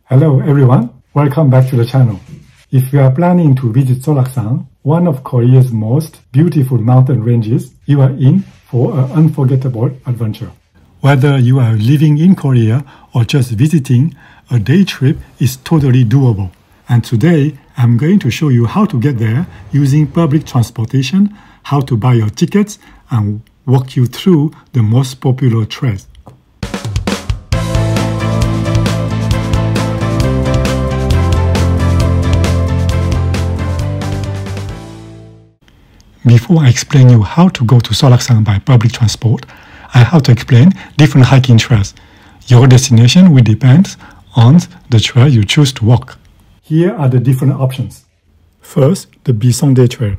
Hello everyone, welcome back to the channel. If you are planning to visit Seoraksan, one of Korea's most beautiful mountain ranges, you are in for an unforgettable adventure. Whether you are living in Korea or just visiting, a day trip is totally doable. And today, I'm going to show you how to get there using public transportation, how to buy your tickets, and walk you through the most popular trails. Before I explain you how to go to Seoraksan by public transport, I have to explain different hiking trails. Your destination will depend on the trail you choose to walk. Here are the different options. First, the Biseondae trail.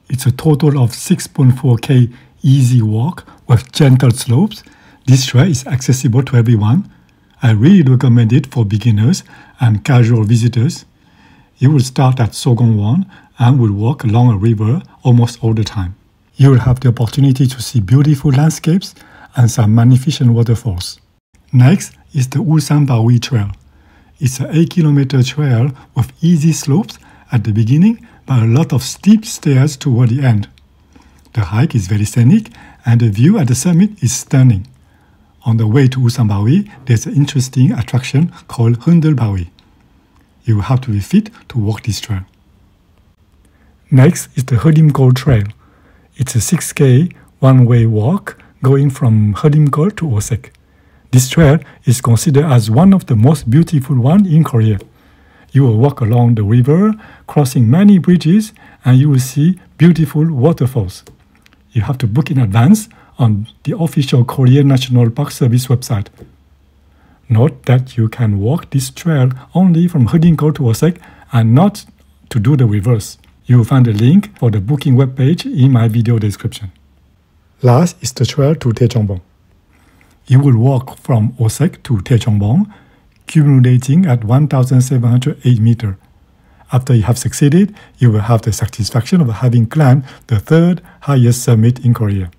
It's a total of 6.4 km easy walk with gentle slopes. This trail is accessible to everyone. I really recommend it for beginners and casual visitors. You will start at Seoul and will walk along a river almost all the time. You will have the opportunity to see beautiful landscapes and some magnificent waterfalls. Next is the Ulsanbawi trail. It's an 8-kilometer trail with easy slopes at the beginning but a lot of steep stairs toward the end. The hike is very scenic and the view at the summit is stunning. On the way to Ulsanbawi, there's an interesting attraction called Heullimgol. You will have to be fit to walk this trail. Next is the Heullimgol trail. It's a 6 km one-way walk going from Heullimgol to Osek. This trail is considered as one of the most beautiful ones in Korea. You will walk along the river, crossing many bridges, and you will see beautiful waterfalls. You have to book in advance on the official Korean National Park Service website. Note that you can walk this trail only from Heullimgol to Osek and not to do the reverse. You will find a link for the booking webpage in my video description. Last is the trail to Daecheongbong. You will walk from Osek to Daecheongbong, culminating at 1,708 meters. After you have succeeded, you will have the satisfaction of having climbed the third highest summit in Korea.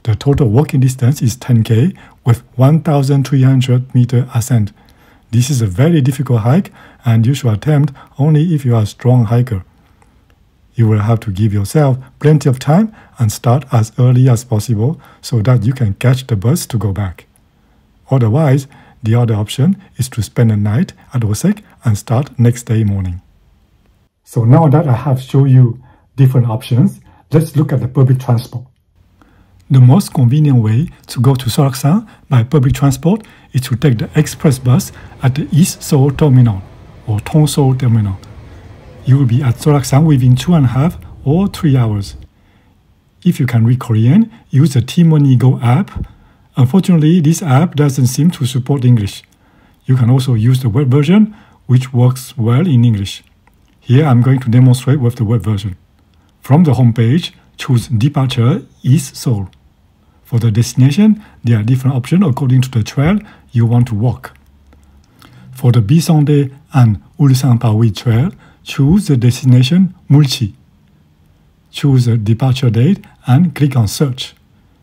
The total walking distance is 10 km with 1,300 meter ascent. This is a very difficult hike and you should attempt only if you are a strong hiker. You will have to give yourself plenty of time and start as early as possible so that you can catch the bus to go back. Otherwise, the other option is to spend a night at Osek and start next day morning. So now that I have shown you different options, let's look at the public transport. The most convenient way to go to Seoraksan by public transport is to take the express bus at the East Seoul Terminal or Seoul Terminal. You will be at Seoraksan within 2.5 or 3 hours. If you can read Korean, use the T-Money Go app. Unfortunately, this app doesn't seem to support English. You can also use the web version, which works well in English. Here I'm going to demonstrate with the web version. From the homepage, choose Departure East Seoul. For the destination, there are different options according to the trail you want to walk. For the Biseondae and Ulsanbawi trail, choose the destination Mulchi. Choose a departure date and click on Search.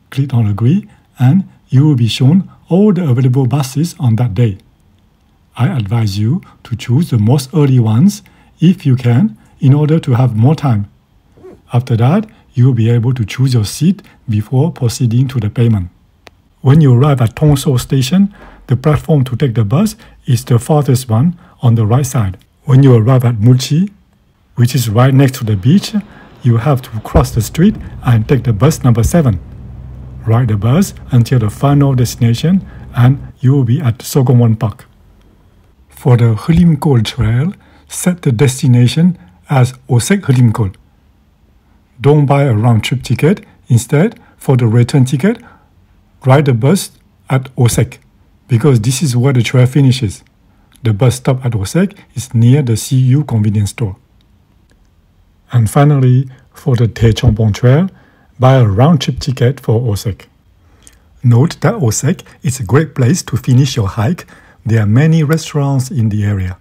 Click on Agree and you will be shown all the available buses on that day. I advise you to choose the most early ones if you can in order to have more time. After that, you will be able to choose your seat before proceeding to the payment. When you arrive at Seoul station, the platform to take the bus is the farthest one on the right side. When you arrive at Mulchi, which is right next to the beach, you have to cross the street and take the bus number 7. Ride the bus until the final destination and you will be at Seoul Park. For the Heullimgol trail, set the destination as Osek Heullimgol. Don't buy a round-trip ticket. Instead, for the return ticket, ride the bus at Osek because this is where the trail finishes. The bus stop at Osek is near the CU convenience store. And finally, for the Daecheongbong trail, buy a round-trip ticket for Osek. Note that Osek is a great place to finish your hike. There are many restaurants in the area.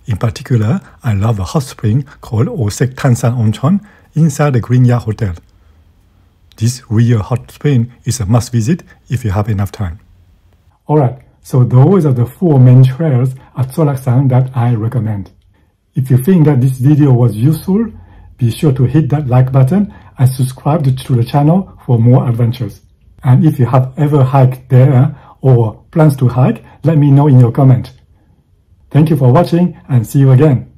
In particular, I love a hot spring called Osek Tansan Oncheon inside the Green Ya Hotel. This real hot spring is a must visit if you have enough time. Alright, So those are the 4 main trails at Seoraksan that I recommend. If you think that this video was useful, be sure to hit that like button and subscribe to the channel for more adventures. And if you have ever hiked there or plans to hike, let me know in your comment. Thank you for watching and see you again.